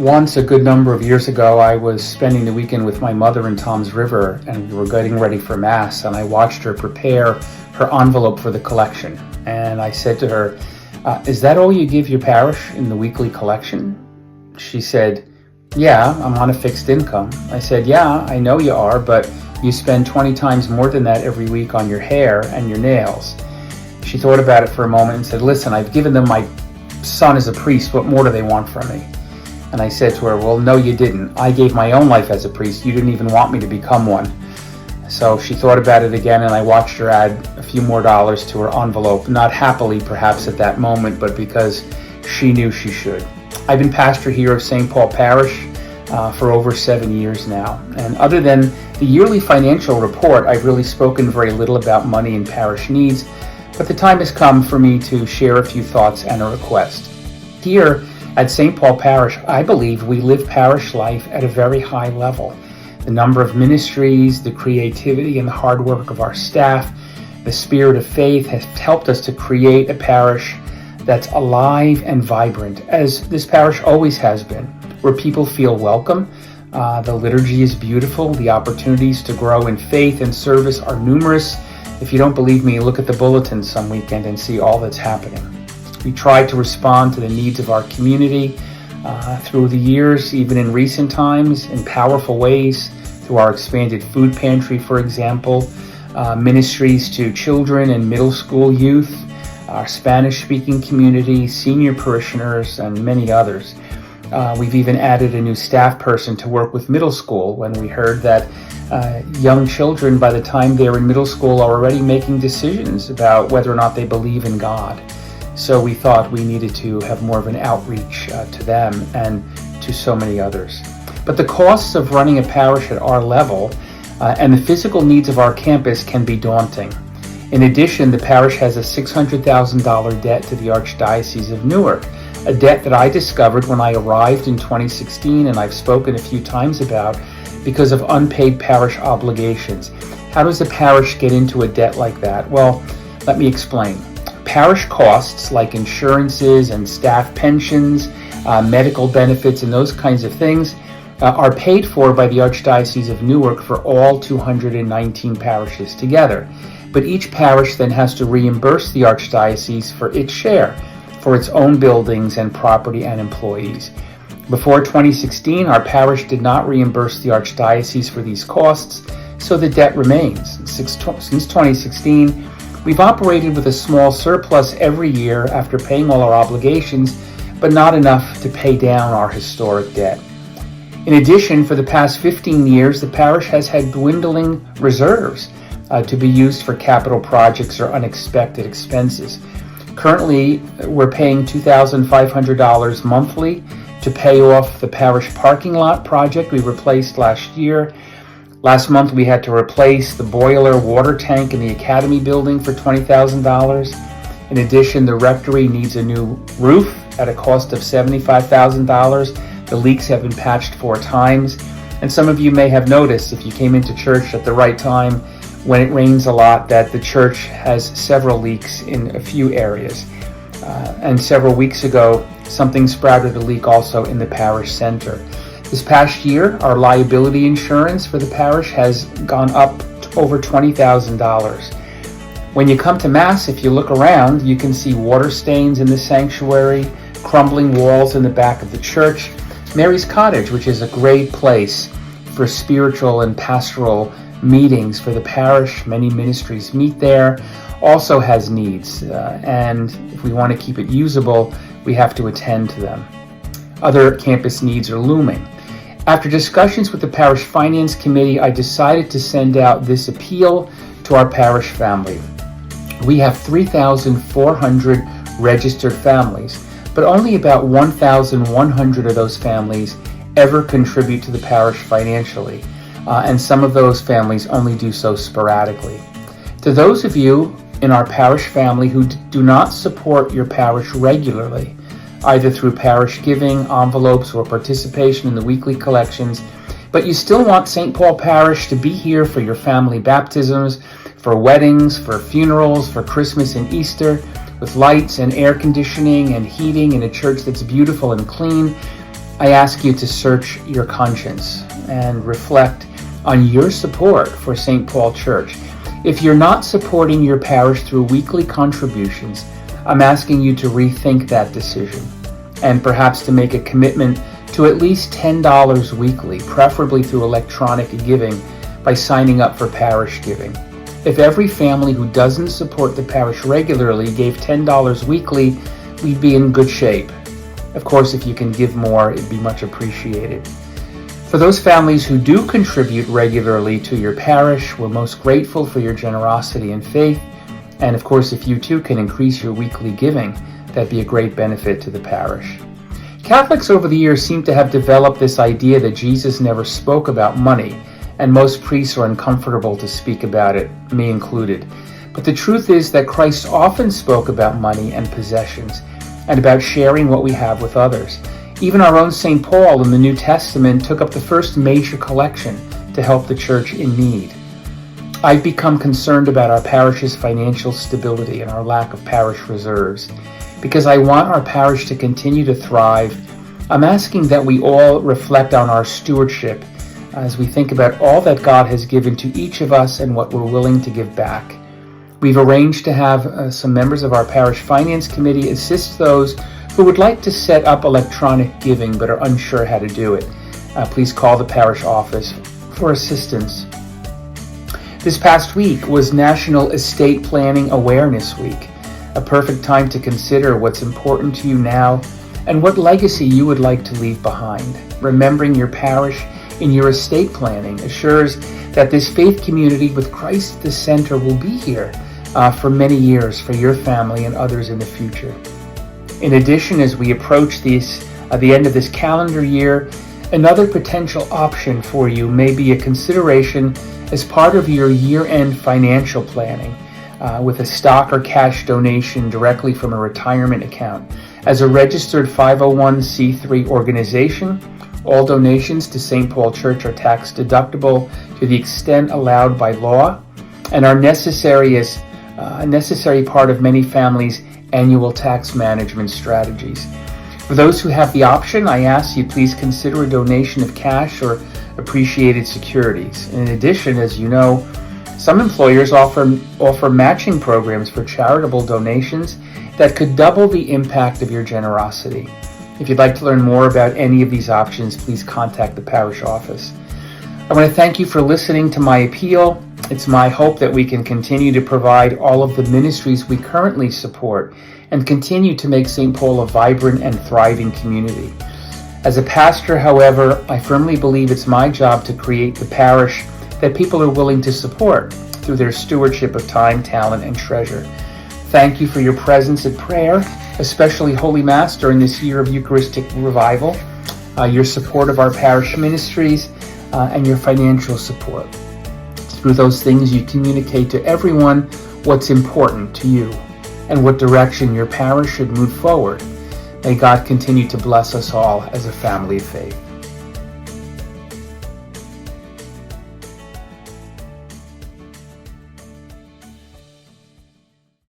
Once, a good number of years ago, I was spending the weekend with my mother in Toms River, and we were getting ready for Mass, and I watched her prepare her envelope for the collection. And I said to her, is that all you give your parish in the weekly collection? She said, yeah, I'm on a fixed income. I said, yeah, I know you are, but you spend 20 times more than that every week on your hair and your nails. She thought about it for a moment and said, listen, I've given them my son as a priest. What more do they want from me? And I said to her, well, no, you didn't. I gave my own life as a priest. You didn't even want me to become one. So she thought about it again, and I watched her add a few more dollars to her envelope, not happily perhaps at that moment, but because she knew she should. I've been pastor here of St. Paul Parish for over 7 years now. And other than the yearly financial report, I've really spoken very little about money and parish needs, but the time has come for me to share a few thoughts and a request. Here at St. Paul Parish, I believe we live parish life at a very high level. The number of ministries, the creativity and the hard work of our staff, the spirit of faith has helped us to create a parish that's alive and vibrant, as this parish always has been, where people feel welcome. The liturgy is beautiful. The opportunities to grow in faith and service are numerous. If you don't believe me, look at the bulletin some weekend and see all that's happening. We try to respond to the needs of our community through the years, even in recent times, in powerful ways, through our expanded food pantry, for example, ministries to children and middle school youth, our Spanish-speaking community, senior parishioners, and many others. We've even added a new staff person to work with middle school when we heard that young children, by the time they're in middle school, are already making decisions about whether or not they believe in God. So we thought we needed to have more of an outreach to them and to so many others. But the costs of running a parish at our level and the physical needs of our campus can be daunting. In addition, the parish has a $600,000 debt to the Archdiocese of Newark, a debt that I discovered when I arrived in 2016 and I've spoken a few times about because of unpaid parish obligations. How does a parish get into a debt like that? Well, let me explain. Parish costs like insurances and staff pensions, medical benefits and those kinds of things are paid for by the Archdiocese of Newark for all 219 parishes together. But each parish then has to reimburse the Archdiocese for its share, for its own buildings and property and employees. Before 2016, our parish did not reimburse the Archdiocese for these costs, so the debt remains. Since 2016, we've operated with a small surplus every year after paying all our obligations, but not enough to pay down our historic debt. In addition, for the past 15 years, the parish has had dwindling reserves to be used for capital projects or unexpected expenses. Currently, we're paying $2,500 monthly to pay off the parish parking lot project we replaced last year. Last month, we had to replace the boiler water tank in the Academy building for $20,000. In addition, the rectory needs a new roof at a cost of $75,000. The leaks have been patched 4 times. And some of you may have noticed, if you came into church at the right time, when it rains a lot, that the church has several leaks in a few areas. And several weeks ago, something sprouted a leak also in the parish center. This past year, our liability insurance for the parish has gone up to over $20,000. When you come to Mass, if you look around, you can see water stains in the sanctuary, crumbling walls in the back of the church. Mary's Cottage, which is a great place for spiritual and pastoral meetings for the parish, many ministries meet there, also has needs. And if we want to keep it usable, we have to attend to them. Other campus needs are looming. After discussions with the parish finance committee, I decided to send out this appeal to our parish family. We have 3,400 registered families, but only about 1,100 of those families ever contribute to the parish financially, and some of those families only do so sporadically. To those of you in our parish family who do not support your parish regularly, either through parish giving, envelopes, or participation in the weekly collections, but you still want St. Paul Parish to be here for your family baptisms, for weddings, for funerals, for Christmas and Easter, with lights and air conditioning and heating in a church that's beautiful and clean, I ask you to search your conscience and reflect on your support for St. Paul Church. If you're not supporting your parish through weekly contributions, I'm asking you to rethink that decision and perhaps to make a commitment to at least $10 weekly, preferably through electronic giving by signing up for parish giving. If every family who doesn't support the parish regularly gave $10 weekly, we'd be in good shape. Of course, if you can give more, it'd be much appreciated. For those families who do contribute regularly to your parish, we're most grateful for your generosity and faith. And of course, if you too can increase your weekly giving, that'd be a great benefit to the parish. Catholics over the years seem to have developed this idea that Jesus never spoke about money, and most priests are uncomfortable to speak about it, me included. But the truth is that Christ often spoke about money and possessions, and about sharing what we have with others. Even our own St. Paul in the New Testament took up the first major collection to help the church in need. I've become concerned about our parish's financial stability and our lack of parish reserves. Because I want our parish to continue to thrive, I'm asking that we all reflect on our stewardship as we think about all that God has given to each of us and what we're willing to give back. We've arranged to have some members of our parish finance committee assist those who would like to set up electronic giving but are unsure how to do it. Please call the parish office for assistance. This past week was National Estate Planning Awareness Week, a perfect time to consider what's important to you now and what legacy you would like to leave behind. Remembering your parish in your estate planning assures that this faith community with Christ at the center will be here for many years for your family and others in the future. In addition, as we approach the end of this calendar year, another potential option for you may be a consideration as part of your year-end financial planning with a stock or cash donation directly from a retirement account. As a registered 501c3 organization, all donations to St. Paul Church are tax deductible to the extent allowed by law and are necessary as a necessary part of many families' annual tax management strategies. For those who have the option, I ask you please consider a donation of cash or appreciated securities. In addition, as you know, some employers offer matching programs for charitable donations that could double the impact of your generosity. If you'd like to learn more about any of these options, please contact the parish office. I want to thank you for listening to my appeal. It's my hope that we can continue to provide all of the ministries we currently support and continue to make St. Paul a vibrant and thriving community. As a pastor, however, I firmly believe it's my job to create the parish that people are willing to support through their stewardship of time, talent, and treasure. Thank you for your presence at prayer, especially Holy Mass during this year of Eucharistic revival, your support of our parish ministries, and your financial support. Through those things, you communicate to everyone what's important to you and what direction your parish should move forward. May God continue to bless us all as a family of faith.